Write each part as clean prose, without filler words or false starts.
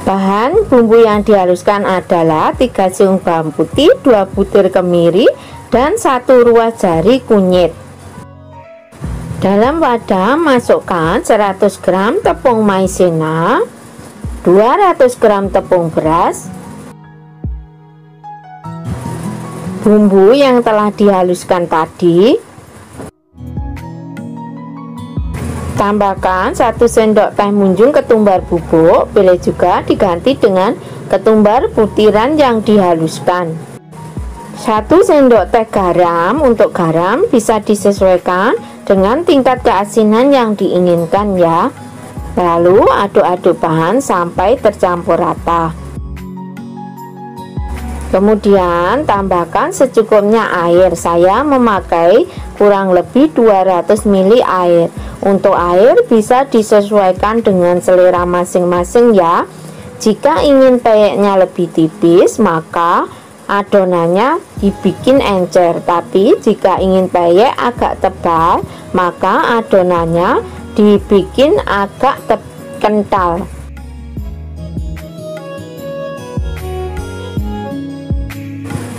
Bahan bumbu yang dihaluskan adalah 3 siung bawang putih, 2 butir kemiri, dan 1 ruas jari kunyit. Dalam wadah masukkan 100 gram tepung maizena, 200 gram tepung beras, bumbu yang telah dihaluskan tadi. Tambahkan 1 sendok teh munjung ketumbar bubuk, boleh juga diganti dengan ketumbar butiran yang dihaluskan. 1 sendok teh garam. Untuk garam bisa disesuaikan dengan tingkat keasinan yang diinginkan ya. Lalu aduk-aduk bahan sampai tercampur rata. Kemudian tambahkan secukupnya air. Saya memakai kurang lebih 200 ml air. Untuk air bisa disesuaikan dengan selera masing-masing ya. Jika ingin peyeknya lebih tipis, maka adonannya dibikin encer. Tapi jika ingin peyek agak tebal, maka adonannya dibikin agak kental.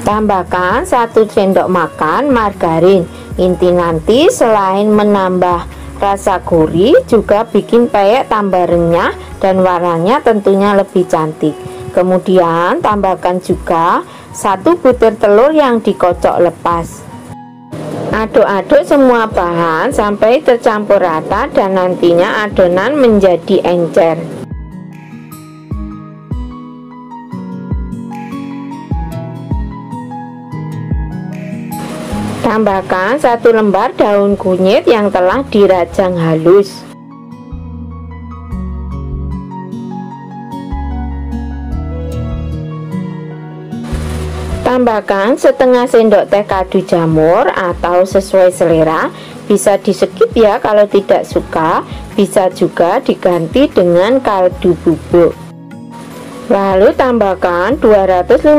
Tambahkan 1 sendok makan margarin. Inti nanti selain menambah rasa gurih, juga bikin peyek tambah renyah dan warnanya tentunya lebih cantik. Kemudian tambahkan juga 1 butir telur yang dikocok lepas. Aduk-aduk semua bahan sampai tercampur rata dan nantinya adonan menjadi encer. Tambahkan 1 lembar daun kunyit yang telah dirajang halus. Tambahkan setengah sendok teh kaldu jamur atau sesuai selera. Bisa di skip ya kalau tidak suka. Bisa juga diganti dengan kaldu bubuk. Lalu tambahkan 250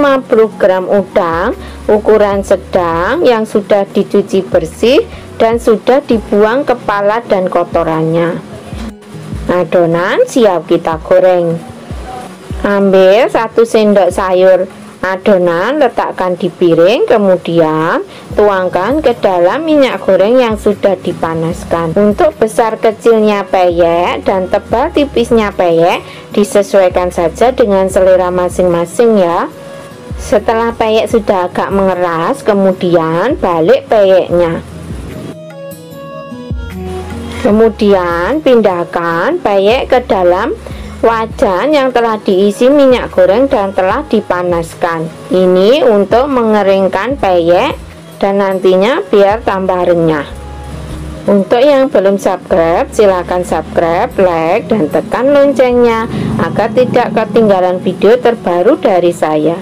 gram udang ukuran sedang yang sudah dicuci bersih dan sudah dibuang kepala dan kotorannya. Adonan siap kita goreng. Ambil 1 sendok sayur adonan, letakkan di piring, kemudian tuangkan ke dalam minyak goreng yang sudah dipanaskan. Untuk besar kecilnya peyek dan tebal tipisnya peyek disesuaikan saja dengan selera masing-masing ya. Setelah peyek sudah agak mengeras, kemudian balik peyeknya. Kemudian pindahkan peyek ke dalam wajan yang telah diisi minyak goreng dan telah dipanaskan. Ini untuk mengeringkan peyek dan nantinya biar tambah renyah. Untuk yang belum subscribe, silahkan subscribe, like, dan tekan loncengnya agar tidak ketinggalan video terbaru dari saya.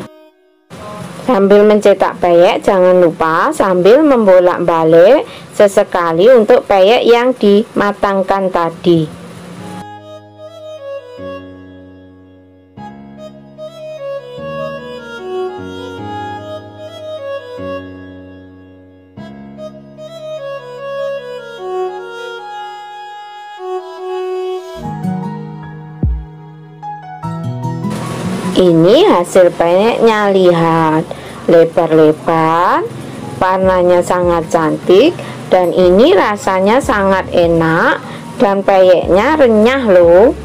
Sambil mencetak peyek, jangan lupa sambil membolak-balik sesekali untuk peyek yang dimatangkan tadi. Ini hasil peyeknya, lihat lebar-lebar, warnanya sangat cantik, dan ini rasanya sangat enak dan peyeknya renyah loh.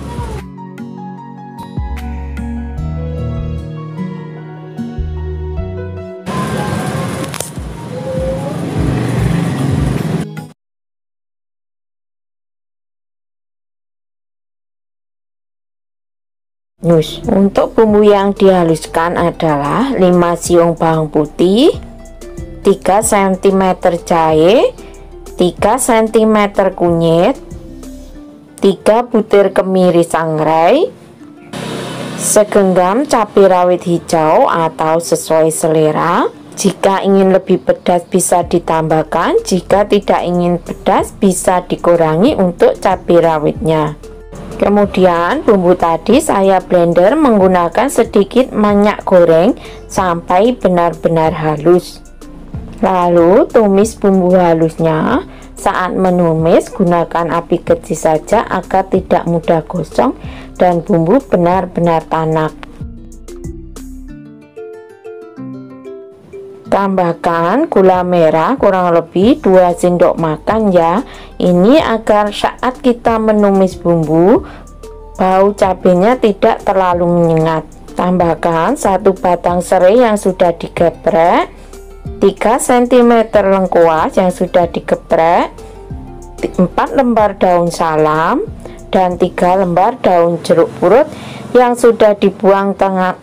Untuk bumbu yang dihaluskan adalah 5 siung bawang putih, 3 cm jahe, 3 cm kunyit, 3 butir kemiri sangrai, segenggam cabai rawit hijau atau sesuai selera. Jika ingin lebih pedas bisa ditambahkan, jika tidak ingin pedas bisa dikurangi untuk cabai rawitnya. Kemudian bumbu tadi saya blender menggunakan sedikit minyak goreng sampai benar-benar halus. Lalu tumis bumbu halusnya Saat menumis, gunakan api kecil saja agar tidak mudah gosong dan bumbu benar-benar tanak. Tambahkan gula merah kurang lebih 2 sendok makan ya. Ini agar saat kita menumis bumbu, bau cabenya tidak terlalu menyengat. Tambahkan 1 batang serai yang sudah digeprek, 3 cm lengkuas yang sudah digeprek, 4 lembar daun salam, dan 3 lembar daun jeruk purut yang sudah dibuang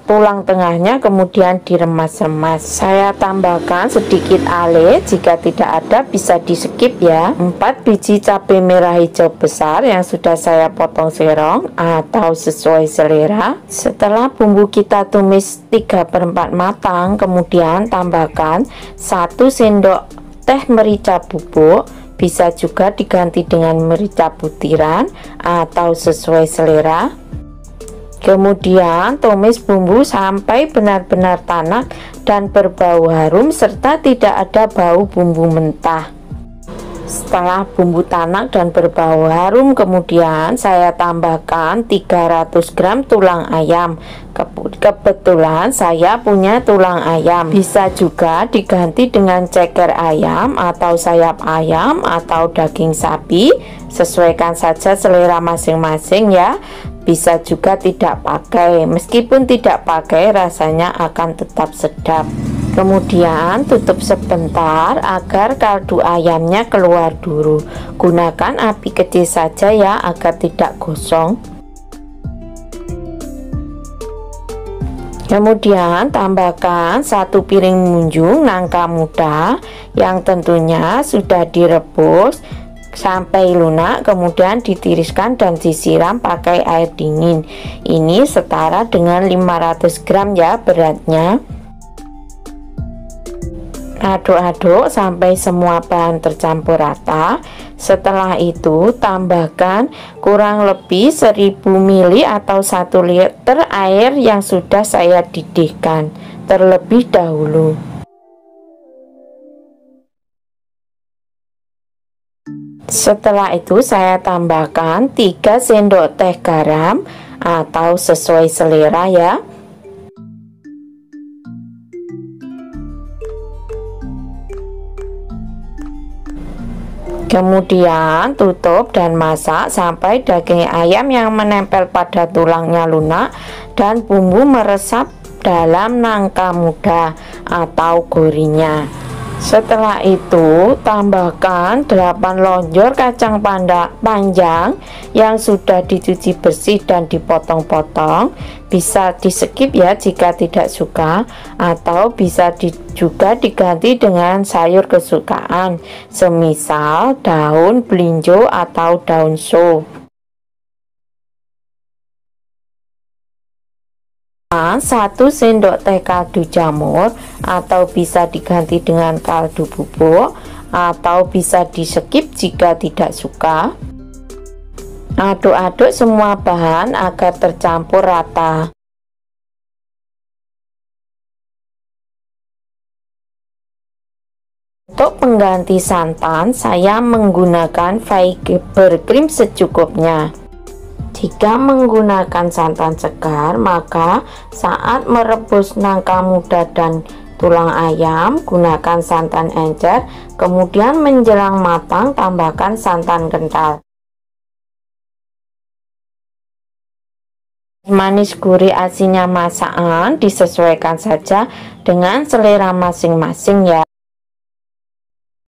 tulang tengahnya kemudian diremas-remas. Saya tambahkan sedikit ale, jika tidak ada bisa di skip ya. 4 biji cabai merah hijau besar yang sudah saya potong serong atau sesuai selera. Setelah bumbu kita tumis 3/4 matang, kemudian tambahkan 1 sendok teh merica bubuk, bisa juga diganti dengan merica butiran atau sesuai selera. Kemudian tumis bumbu sampai benar-benar tanak dan berbau harum serta tidak ada bau bumbu mentah. Setelah bumbu tanak dan berbau harum, kemudian saya tambahkan 300 gram tulang ayam. Kebetulan saya punya tulang ayam, bisa juga diganti dengan ceker ayam atau sayap ayam atau daging sapi, sesuaikan saja selera masing-masing ya. Bisa juga tidak pakai, meskipun tidak pakai rasanya akan tetap sedap. Kemudian tutup sebentar agar kaldu ayamnya keluar dulu. Gunakan api kecil saja ya agar tidak gosong. Kemudian tambahkan 1 piring munjung nangka muda yang tentunya sudah direbus sampai lunak, kemudian ditiriskan dan disiram pakai air dingin. Ini setara dengan 500 gram ya beratnya. Aduk-aduk sampai semua bahan tercampur rata. Setelah itu tambahkan kurang lebih 1000 ml atau 1 liter air yang sudah saya didihkan terlebih dahulu. Setelah itu saya tambahkan 3 sendok teh garam atau sesuai selera ya. Kemudian tutup dan masak sampai daging ayam yang menempel pada tulangnya lunak dan bumbu meresap dalam nangka muda atau gorinya. Setelah itu tambahkan 8 lonjor kacang panjang yang sudah dicuci bersih dan dipotong-potong. Bisa di skip ya jika tidak suka, atau bisa juga diganti dengan sayur kesukaan, semisal daun belinjo atau daun so. 1 sendok teh kaldu jamur atau bisa diganti dengan kaldu bubuk, atau bisa di skip jika tidak suka. Aduk-aduk semua bahan agar tercampur rata. Untuk pengganti santan, saya menggunakan fiber cream secukupnya. Jika menggunakan santan segar, maka saat merebus nangka muda dan tulang ayam, gunakan santan encer. Kemudian menjelang matang, tambahkan santan kental. Manis gurih asinnya masakan disesuaikan saja dengan selera masing-masing ya.